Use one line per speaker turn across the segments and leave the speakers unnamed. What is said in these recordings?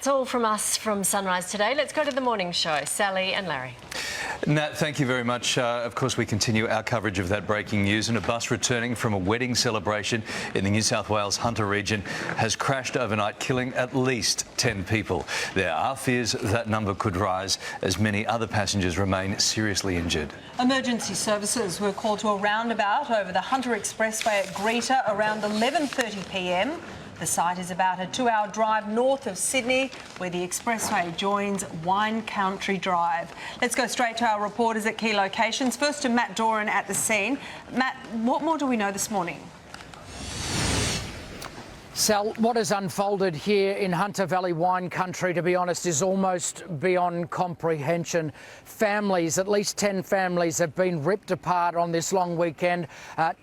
That's all from us from Sunrise today. Let's go to the morning show. Sally and Larry.
Nat, thank you very much. Of course, we continue our coverage of that breaking news. And a bus returning from a wedding celebration in the New South Wales Hunter region has crashed overnight, killing at least 10 people. There are fears that number could rise as many other passengers remain seriously injured.
Emergency services were called to a roundabout over the Hunter Expressway at Greta around 11:30 p.m. The site is about a 2-hour drive north of Sydney, where the expressway joins Wine Country Drive. Let's go straight to our reporters at key locations. First to Matt Doran at the scene. Matt, what more do we know this morning?
Sal, what has unfolded here in Hunter Valley Wine Country, to be honest, is almost beyond comprehension. Families, at least 10 families, have been ripped apart on this long weekend.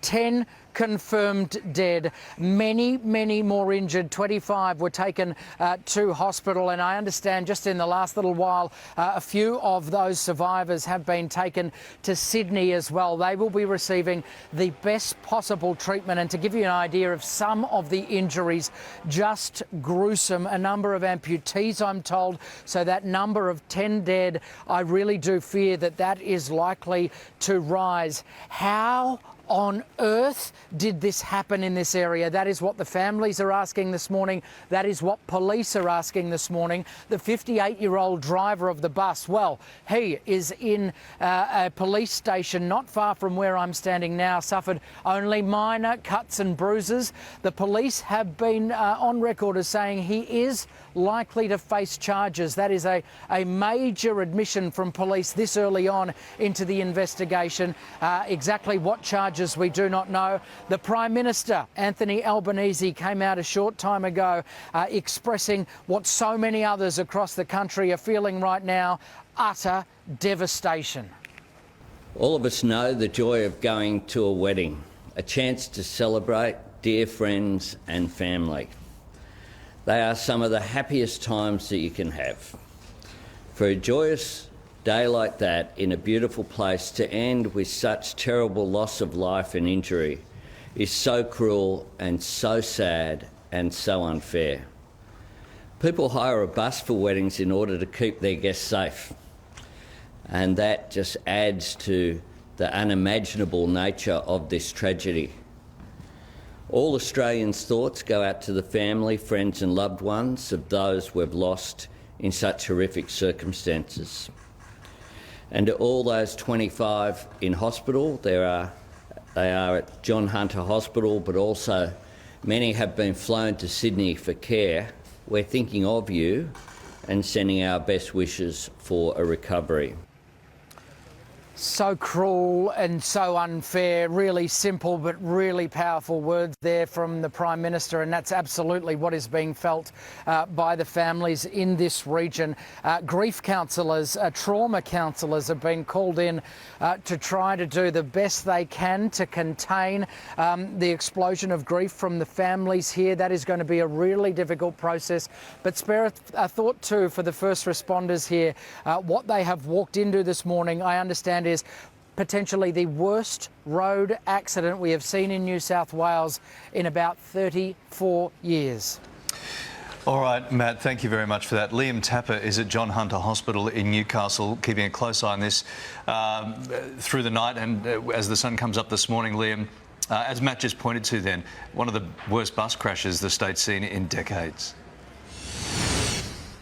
10 confirmed dead, many more injured. 25 were taken to hospital, and I understand just in the last little while a few of those survivors have been taken to Sydney as well. They will be receiving the best possible treatment, and to give you an idea of some of the injuries, just gruesome. A number of amputees, I'm told, so that number of 10 dead, I really do fear that that is likely to rise. How on earth did this happen in this area? That is what the families are asking this morning. That is what police are asking this morning. The 58-year-old driver of the bus, well, he is in a police station not far from where I'm standing now, suffered only minor cuts and bruises. The police have been on record as saying he is likely to face charges. That is a major admission from police this early on into the investigation. Exactly what charges we do not know. The Prime Minister, Anthony Albanese, came out a short time ago expressing what so many others across the country are feeling right now: utter devastation.
All of us know the joy of going to a wedding, a chance to celebrate dear friends and family. They are some of the happiest times that you can have. For a joyous day like that in a beautiful place to end with such terrible loss of life and injury is so cruel and so sad and so unfair. People hire a bus for weddings in order to keep their guests safe, and that just adds to the unimaginable nature of this tragedy. All Australians' thoughts go out to the family, friends and loved ones of those we've lost in such horrific circumstances. And to all those 25 in hospital, they are at John Hunter Hospital, but also many have been flown to Sydney for care. We're thinking of you and sending our best wishes for a recovery.
So cruel and so unfair. Really simple but really powerful words there from the Prime Minister, and that's absolutely what is being felt by the families in this region. Grief counsellors, trauma counsellors have been called in to try to do the best they can to contain the explosion of grief from the families here. That is going to be a really difficult process, but spare a thought too for the first responders here. What they have walked into this morning, I understand, is potentially the worst road accident we have seen in New South Wales in about 34 years.
All right, Matt, thank you very much for that. Liam Tapper is at John Hunter Hospital in Newcastle, keeping a close eye on this through the night and as the sun comes up this morning. Liam, as Matt just pointed to then, one of the worst bus crashes the state's seen in decades.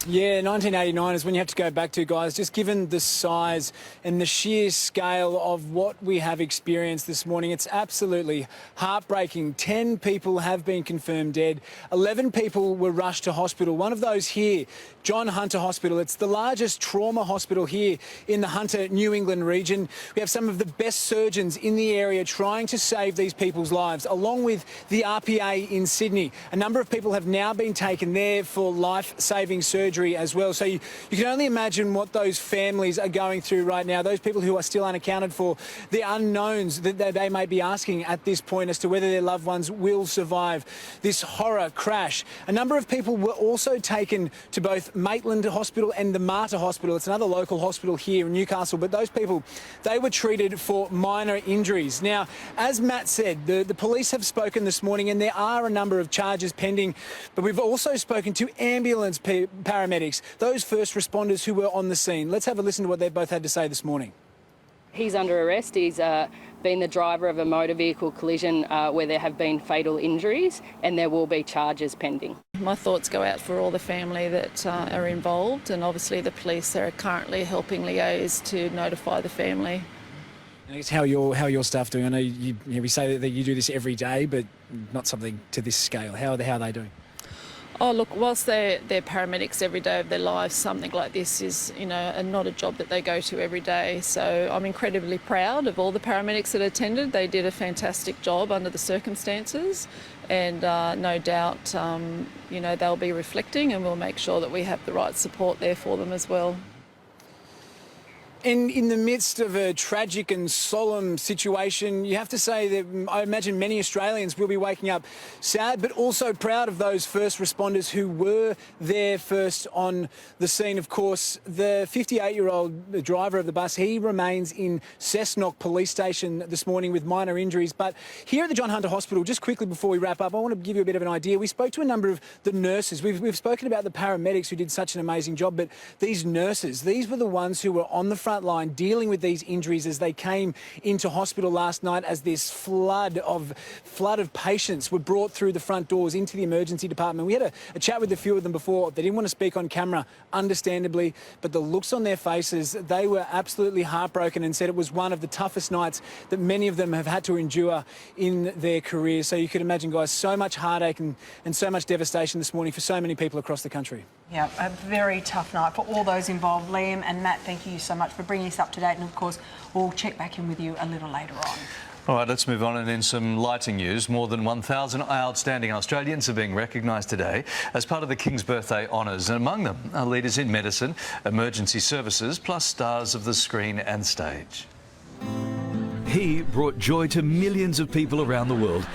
Yeah, 1989 is when you have to go back to, guys, just given the size and the sheer scale of what we have experienced this morning. It's absolutely heartbreaking. 10 people have been confirmed dead. 11 people were rushed to hospital. One of those here, John Hunter Hospital. It's the largest trauma hospital here in the Hunter, New England region. We have some of the best surgeons in the area trying to save these people's lives, along with the RPA in Sydney. A number of people have now been taken there for life-saving surgery as well. So you can only imagine what those families are going through right now, those people who are still unaccounted for, the unknowns that they may be asking at this point as to whether their loved ones will survive this horror crash. A number of people were also taken to both Maitland Hospital and the Mater Hospital. It's another local hospital here in Newcastle, but those people, they were treated for minor injuries. Now, as Matt said, the police have spoken this morning and there are a number of charges pending, but we've also spoken to ambulance paramedics paramedics, those first responders who were on the scene. Let's have a listen to what they both had to say this morning.
He's under arrest. He's been the driver of a motor vehicle collision where there have been fatal injuries, and there will be charges pending.
My thoughts go out for all the family that are involved, and obviously the police are currently helping liaise to notify the family.
And it's how your staff doing? I know we say that you do this every day, but not something to this scale. How are they doing?
Oh, look, whilst they're paramedics every day of their lives, something like this is, not a job that they go to every day. So I'm incredibly proud of all the paramedics that attended. They did a fantastic job under the circumstances, and no doubt, they'll be reflecting, and we'll make sure that we have the right support there for them as well.
And in the midst of a tragic and solemn situation, you have to say that I imagine many Australians will be waking up sad, but also proud of those first responders who were there first on the scene. Of course, the 58-year-old driver of the bus, he remains in Cessnock Police Station this morning with minor injuries. But here at the John Hunter Hospital, just quickly before we wrap up, I want to give you a bit of an idea. We spoke to a number of the nurses. We've spoken about the paramedics who did such an amazing job, but these nurses, these were the ones who were on the front line dealing with these injuries as they came into hospital last night, as this flood of patients were brought through the front doors into the emergency department. We had a chat with a few of them before. They didn't want to speak on camera, understandably, but the looks on their faces, they were absolutely heartbroken and said it was one of the toughest nights that many of them have had to endure in their careers. So you could imagine, guys, so much heartache and so much devastation this morning for so many people across the country.
Yeah, a very tough night for all those involved. Liam and Matt, thank you so much for bringing us up to date, and of course we'll check back in with you a little later on.
All right, let's move on. And in some lighting news, more than 1,000 outstanding Australians are being recognised today as part of the King's Birthday Honours, and among them are leaders in medicine, emergency services, plus stars of the screen and stage.
He brought joy to millions of people around the world.